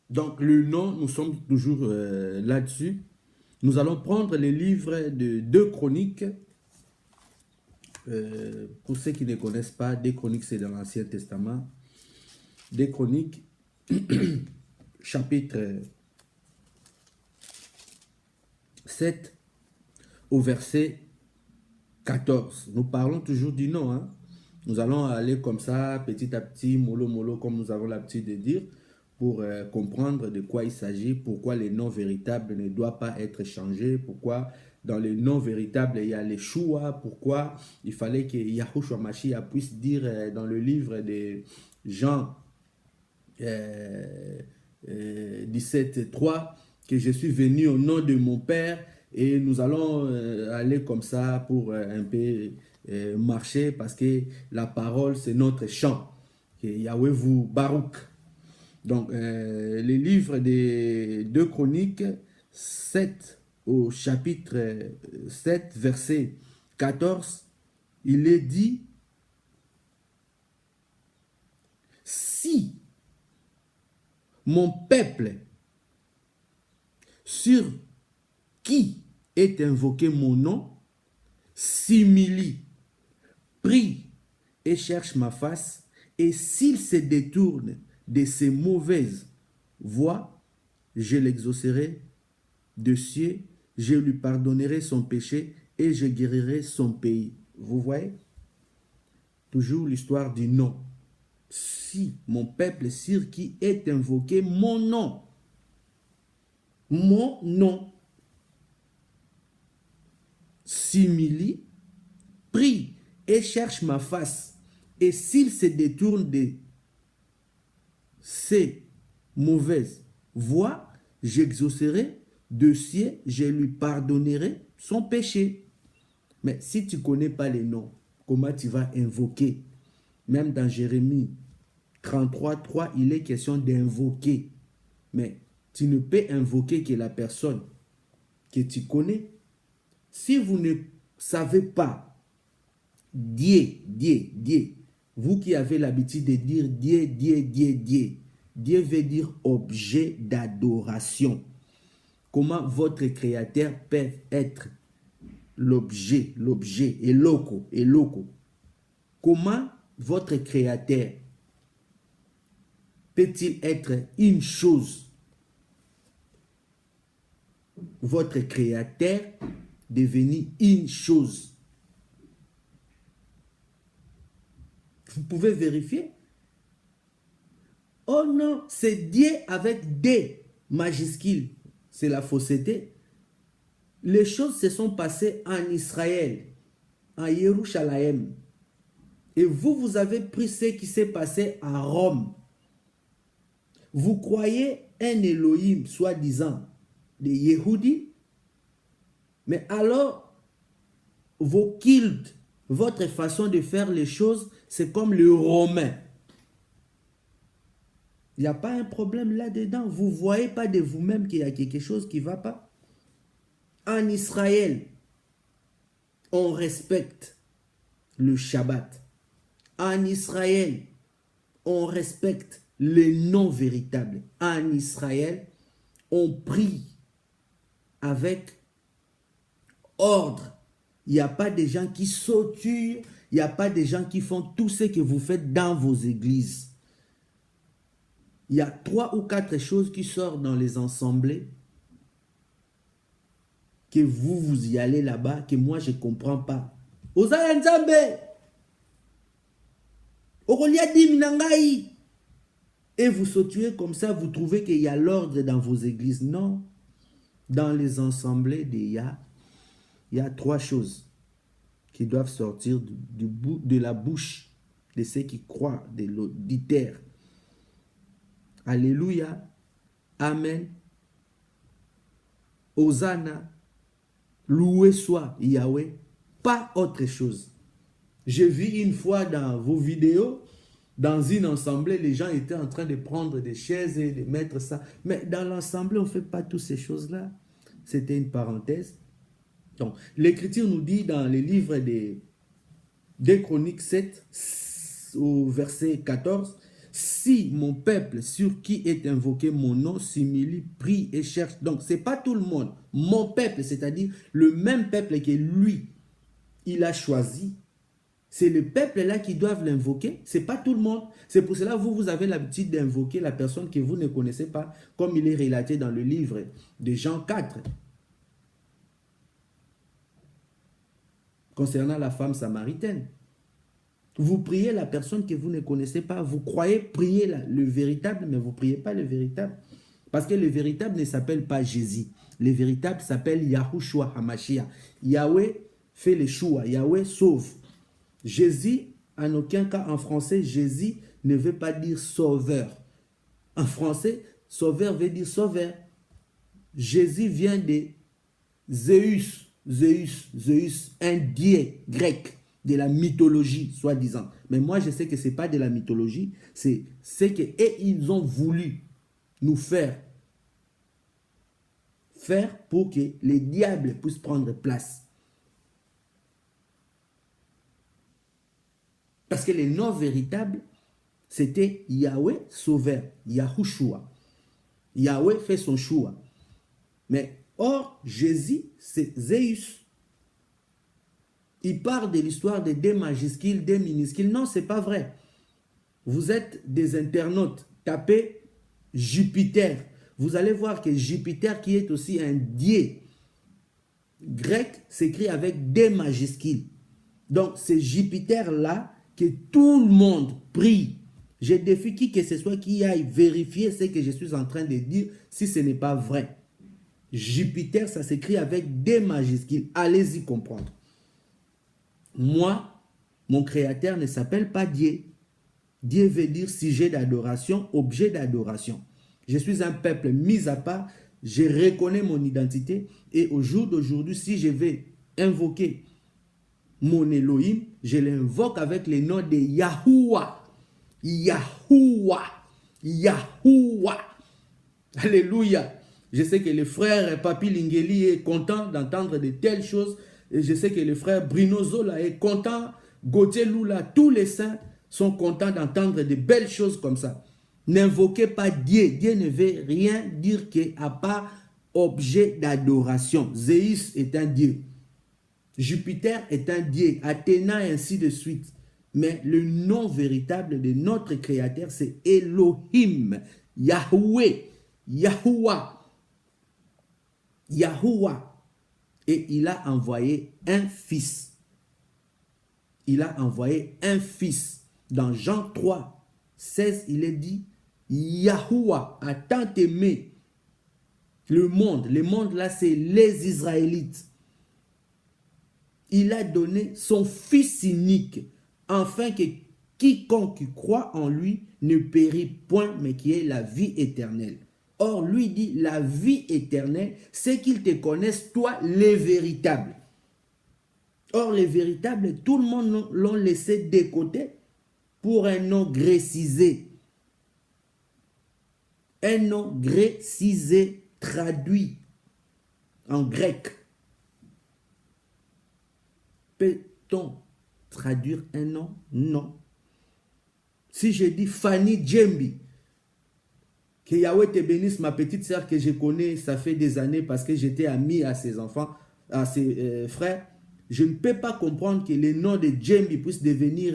Donc, le nom, nous sommes toujours là-dessus. Nous allons prendre les livres de 2 Chroniques. Pour ceux qui ne connaissent pas, 2 Chroniques, c'est dans l'Ancien Testament. 2 Chroniques, chapitre 7 au verset 14. Nous parlons toujours du nom. Hein? Nous allons aller comme ça, petit à petit, mollo mollo, comme nous avons l'habitude de dire, pour comprendre de quoi il s'agit, pourquoi les noms véritables ne doivent pas être changés, pourquoi dans les noms véritables il y a les choix, pourquoi il fallait que Yahushua Mashiach puisse dire dans le livre de Jean 17:3 que je suis venu au nom de mon Père, et nous allons aller comme ça pour un peu marcher parce que la parole c'est notre chant. Que Yahweh vous Baruch. Donc les livres des 2 Chroniques 7 au chapitre 7 verset 14, il est dit: si mon peuple sur qui est invoqué mon nom s'humilie, prie et cherche ma face, et s'il se détourne de ses mauvaises voies, je l'exaucerai de cieux, je lui pardonnerai son péché et je guérirai son pays. Vous voyez? Toujours l'histoire du nom. Si mon peuple sur qui est invoqué mon nom s'humilie, prie et cherche ma face, et s'il se détourne de ses mauvaises voies, j'exaucerai de cieux, je lui pardonnerai son péché. Mais si tu ne connais pas les noms, comment tu vas invoquer? Même dans Jérémie 33:3, il est question d'invoquer. Mais tu ne peux invoquer que la personne que tu connais. Si vous ne savez pas Dieu, vous qui avez l'habitude de dire Dieu veut dire objet d'adoration. Comment votre créateur peut être l'objet, et loco. Comment votre créateur peut-il être une chose? Votre créateur devenir une chose. Vous pouvez vérifier. Oh non, c'est Dieu avec D majuscule. C'est la fausseté. Les choses se sont passées en Israël, en Jérusalem. Et vous avez pris ce qui s'est passé à Rome. Vous croyez un Elohim, soi-disant, des Yehudi, mais alors, vos cultes, votre façon de faire les choses, c'est comme le Romain. Il n'y a pas un problème là-dedans. Vous ne voyez pas de vous-même qu'il y a quelque chose qui ne va pas. En Israël, on respecte le Shabbat. En Israël, on respecte les noms véritables. En Israël, on prie avec ordre. Il n'y a pas de gens qui sauturent, il n'y a pas de gens qui font tout ce que vous faites dans vos églises. Il y a 3 ou 4 choses qui sortent dans les assemblées, que vous y allez là-bas, que moi je ne comprends pas. Ozaya Nzambe, Orolia Diminangai. Et vous sautuez comme ça, vous trouvez qu'il y a l'ordre dans vos églises. Non. Dans les assemblées, il y a 3 choses qui doivent sortir de la bouche de ceux qui croient, de l'auditeur. Alléluia, Amen, Hosanna, loué soit Yahweh, pas autre chose. J'ai vu une fois dans vos vidéos, dans une assemblée, les gens étaient en train de prendre des chaises et de mettre ça. Mais dans l'assemblée, on ne fait pas toutes ces choses-là. C'était une parenthèse. Donc, l'Écriture nous dit dans les livres des Chroniques 7, au verset 14, « Si si mon peuple sur qui est invoqué mon nom s'humilie, prie et cherche. Donc, ce n'est pas tout le monde. Mon peuple, c'est-à-dire le même peuple que lui, il a choisi. C'est le peuple là qui doit l'invoquer. Ce n'est pas tout le monde. C'est pour cela que vous avez l'habitude d'invoquer la personne que vous ne connaissez pas, comme il est relaté dans le livre de Jean 4. Concernant la femme samaritaine. Vous priez la personne que vous ne connaissez pas. Vous croyez prier le véritable, mais vous ne priez pas le véritable. Parce que le véritable ne s'appelle pas Jésus. Le véritable s'appelle Yahushua HaMashiach. Yahweh fait le choix. Yahweh sauve. Jésus, en aucun cas en français, Jésus ne veut pas dire sauveur. En français, sauveur veut dire sauveur. Jésus vient de Zeus, un dieu grec de la mythologie, soi-disant. Mais moi, je sais que ce n'est pas de la mythologie, c'est ce qu'ils ont voulu nous faire pour que les diables puissent prendre place. Parce que le nom véritable, c'était Yahweh sauveur, Yahushua. Yahweh fait son choix. Mais or, Jésus, c'est Zeus. Il parle de l'histoire de D majuscules, D minuscules. Non, ce n'est pas vrai. Vous êtes des internautes. Tapez Jupiter. Vous allez voir que Jupiter, qui est aussi un dieu grec, s'écrit avec D majuscules. Donc, c'est Jupiter-là que tout le monde prie. Je défie qui que ce soit qui aille vérifier ce que je suis en train de dire si ce n'est pas vrai. Jupiter, ça s'écrit avec D majuscules. Allez-y comprendre. Moi, mon créateur ne s'appelle pas Dieu. Dieu veut dire sujet d'adoration, objet d'adoration. Je suis un peuple mis à part, je reconnais mon identité et au jour d'aujourd'hui, si je vais invoquer mon Elohim, je l'invoque avec le nom de Yahuwah. Yahuwah. Yahuwah. Alléluia. Je sais que le frère Papi Lingeli est content d'entendre de telles choses. Et je sais que le frère Bruno Zola est content. Gauthier Lula, tous les saints sont contents d'entendre de belles choses comme ça. N'invoquez pas Dieu. Dieu ne veut rien dire qu'à part objet d'adoration. Zeus est un dieu. Jupiter est un dieu. Athéna et ainsi de suite. Mais le nom véritable de notre créateur, c'est Elohim. Yahweh. Yahuwah. Yahuwah. Et il a envoyé un fils. Il a envoyé un fils. Dans Jean 3, 16, il est dit, Yahuwah a tant aimé le monde. Le monde là, c'est les Israélites. Il a donné son fils unique, afin que quiconque croit en lui ne périt point, mais qui ait la vie éternelle. Or, lui dit, la vie éternelle, c'est qu'ils te connaissent, toi, les véritables. Or, les véritables, tout le monde l'ont laissé de côté pour un nom grécisé. Un nom grécisé traduit en grec. Peut-on traduire un nom? Non. Si je dis Fanny Djembi, que Yahweh te bénisse, ma petite sœur que je connais, ça fait des années parce que j'étais ami à ses enfants, à ses frères. Je ne peux pas comprendre que le nom de Djembi puisse devenir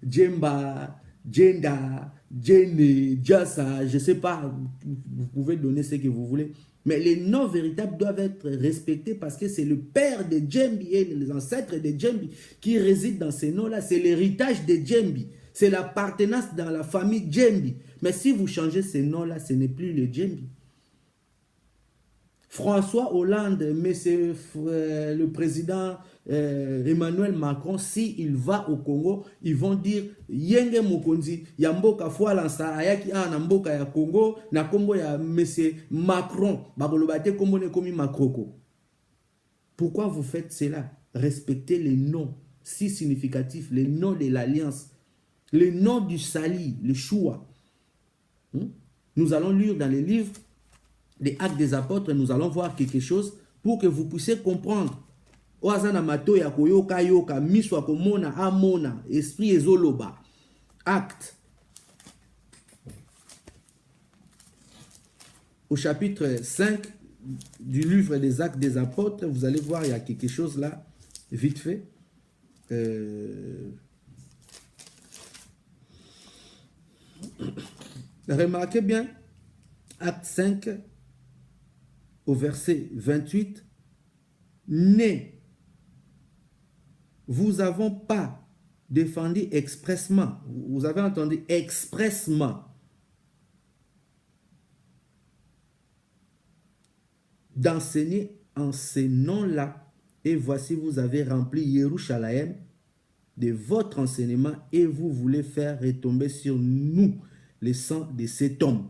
Djemba, Djenda, Djene, Djassa, je ne sais pas, vous pouvez donner ce que vous voulez. Mais les noms véritables doivent être respectés parce que c'est le père de Djembi et les ancêtres de Djembi qui résident dans ces noms-là. C'est l'héritage de Djembi. C'est l'appartenance dans la famille Djembi. Mais si vous changez ces noms-là, ce n'est plus le Djembi. François Hollande, monsieur le président Emmanuel Macron, s'il va au Congo, ils vont dire Yenge Mokonzi, Yamboka Foualansa, Ayaki Anamboka ya Congo, na Congo ya monsieur Macron, Babolobate Komone Komi Makroko. Pourquoi vous faites cela? Respectez les noms si significatifs, les noms de l'alliance, les noms du Sali, le choix. Nous allons lire dans les livres des Actes des Apôtres, nous allons voir quelque chose pour que vous puissiez comprendre. Oazana mato ya koyoka yoka miswa komona amona esprit ezoloba. Acte. au chapitre 5 du livre des Actes des Apôtres, vous allez voir, il y a quelque chose là, vite fait. Remarquez bien, Acte 5, au verset 28, « Ne vous avons pas défendu expressement. » Vous avez entendu expressement. D'enseigner en ces noms-là. Et voici, vous avez rempli Yerushalayim de votre enseignement et vous voulez faire retomber sur nous le sang de cet homme.